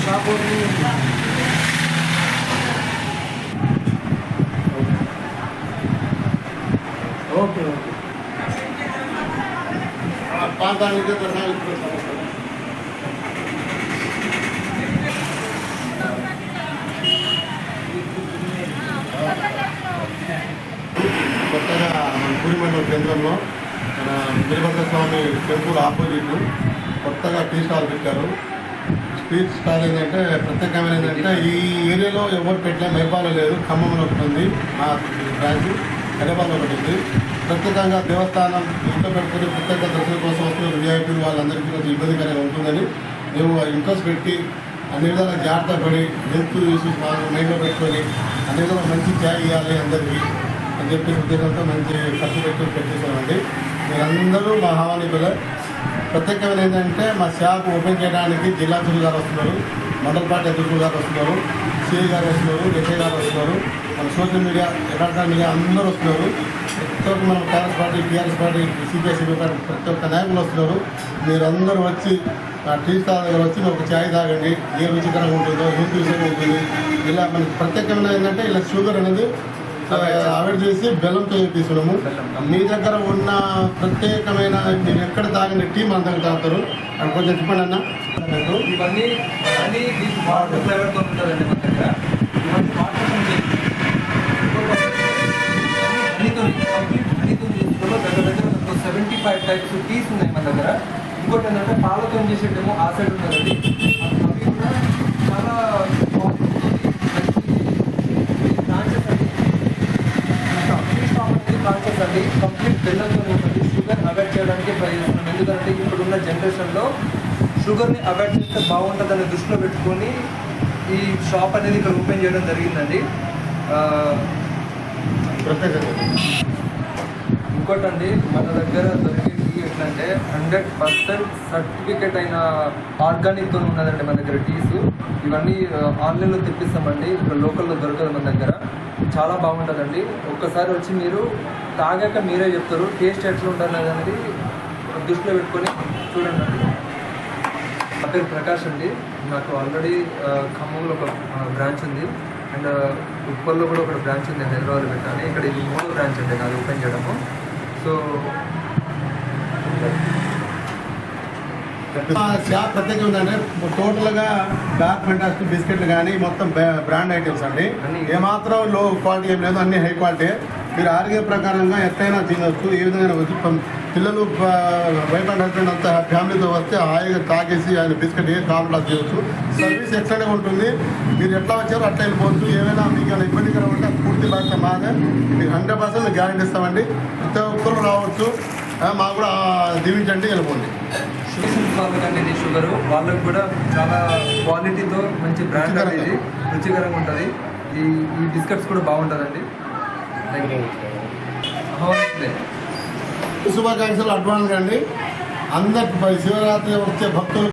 Shop opening okay okay పాదానికి కొత్తగా మన పూరి మండల కేంద్రంలో మన వీరభద్ర స్వామి టెంపుల్ ఆపోజిట్ కొత్తగా టీ స్టాల్ పెట్టారు. స్ట్రీట్ స్టాల్ ఏంటంటే ప్రత్యేకమైన ఏంటంటే ఈ ఏరియాలో ఎవరు పెట్టలే. మైపాలో లేదు, ఖమ్మంలో ఉంటుంది మా బ్రాంచ్, హైదరాబాద్లో ఉంటుంది. ప్రత్యేకంగా దేవస్థానం ఇంట్లో పెట్టుకుని ప్రత్యేక దర్శనం కోసం వస్తున్న విఐపీలు వాళ్ళందరికీ కొంచెం ఇబ్బందికరంగా ఉంటుందని మేము ఇంట్రెస్ట్ పెట్టి అన్ని విధాలా జాగ్రత్త పడి హెల్త్ ఇష్యూస్ మైండ్లో పెట్టుకొని అన్ని విధాలా మంచి ఛాయ్ ఇవ్వాలి అందరికీ అని చెప్పి ఉద్దేశంతో మంచి ఖర్చు పెట్టి పెట్టేసామండి. మీరందరూ మా ఆహ్వానికులే. ప్రత్యేకమైన ఏంటంటే మా షాప్ ఓపెన్ చేయడానికి జిల్లా అధ్యక్షులు గారు వస్తున్నారు, మండల పార్టీ అధ్యక్షులు గారు వస్తున్నారు, సిఐ గారు వస్తున్నారు, ఎస్ఐ గారు వస్తున్నారు, మన సోషల్ మీడియా ఎలక్ట్రానిక్ మీడియా అందరూ వస్తున్నారు. ప్రతి ఒక్క మనం Congress party, TRS party, CPI party ప్రతి ఒక్క నాయకులు వస్తున్నారు. మీరందరూ వచ్చి టీ స్టాల్ దగ్గర వచ్చి ఒక ఛాయ్ తాగండి. ఏ రుచికరంగా ఉంటుందో, హెల్త్ విషయం ఉంటుంది. ఇలా మనకి ప్రత్యేకమైన ఏంటంటే ఇలా షుగర్ అనేది అవాయిడ్ చేసి బెల్లంతో తీసుకున్నాము. మీ దగ్గర ఉన్న ప్రత్యేకమైన మీరు ఎక్కడ తాగిన టీ మన దగ్గర తాగుతారు అని కొంచెం చెప్పండి అన్న. ఇవన్నీ వాటర్ ఫ్లేవర్తో ఉంటుందండి మన దగ్గర. ఇవన్నీ హనీతో తీసుకున్న దగ్గర 75 టైప్స్ టీస్ ఉన్నాయి మన దగ్గర. ఇంకోటి ఏంటంటే పాలతో చేసేటేమో ఆ సైడ్ ఉన్నదండి. అవి కూడా చాలా బ్రాంచెస్ అండి. కంప్లీట్ బెల్లంతో ఉంటుంది. షుగర్ అవాయిడ్ చేయడానికి ట్రై చేస్తున్నాం. ఎందుకంటే ఇప్పుడున్న జనరేషన్లో షుగర్ని అవాయిడ్ చేస్తే బాగుంటుందని దృష్టిలో పెట్టుకొని ఈ షాప్ అనేది ఇక్కడ ఓపెన్ చేయడం జరిగిందండి. ఇంకోటండి మన దగ్గర దొరికే టీ ఎట్లంటే 100% సర్టిఫికేట్ అయిన ఆర్గానిక్తో ఉన్నదండి మన దగ్గర టీస్. ఇవన్నీ ఆన్లైన్లో తెప్పిస్తామండి. ఇక్కడ లోకల్లో దొరకదు మన దగ్గర. చాలా బాగుంటుందండి. ఒక్కసారి వచ్చి మీరు తాగాక మీరే చెప్తారు టేస్ట్ ఎట్లా ఉంటుంది అనేది దృష్టిలో పెట్టుకొని చూడండి అండి. నా పేరు ప్రకాష్ అండి. నాకు ఆల్రెడీ ఖమ్మంలో ఒక బ్రాంచ్ ఉంది అండ్ ఉప్పల్లో కూడా ఒక బ్రాంచ్ ఉంది, హైదరాబాద్లో పెట్టాను. ఇక్కడ ఇది 3వ బ్రాంచ్ అండి నాది ఓపెన్ చేయడము. సో షాప్ ప్రత్యేకం ఏంటంటే టోటల్గా డార్క్ ఫెంటాస్టిక్ బిస్కెట్లు కానీ మొత్తం బ్రాండ్ ఐటమ్స్ అండి. ఏమాత్రం లో క్వాలిటీ ఏం లేదు, అన్ని హై క్వాలిటీ. మీరు ఆరోగ్య ప్రకారంగా ఎట్లయినా తినవచ్చు, ఏ విధంగా వచ్చి పిల్లలు వైఫ్ అండ్ హస్బెండ్ అంతా ఫ్యామిలీతో వస్తే హాయిగా తాగేసి ఆయన బిస్కెట్ ఏ కావాలో చేయవచ్చు. సర్వీస్ ఎక్సలెంట్గా ఉంటుంది. మీరు ఎట్లా వచ్చారో అట్లా వెళ్ళిపోవచ్చు. ఏమైనా మీకు ఏమైనా ఇబ్బందికరం ఉంటే పూర్తి బాధ్యత మాదే. మీకు 100% గ్యారెంటీ ఇస్తామండి. ప్రతి ఒక్కరు రావచ్చు. మాకు కూడా దీవించండి, వెళ్ళిపోండి. వాళ్ళకంటే ఇది షుగరు వాళ్ళకు కూడా చాలా క్వాలిటీతో మంచి బ్రాండ్ అనేది రుచికరంగా ఉంటుంది. ఈ బిస్కెట్స్ కూడా బాగుంటుందండి. శుభాకాంక్షలు అడ్వాన్స్ అండి. అందరికి శివరాత్రి వచ్చే భక్తులు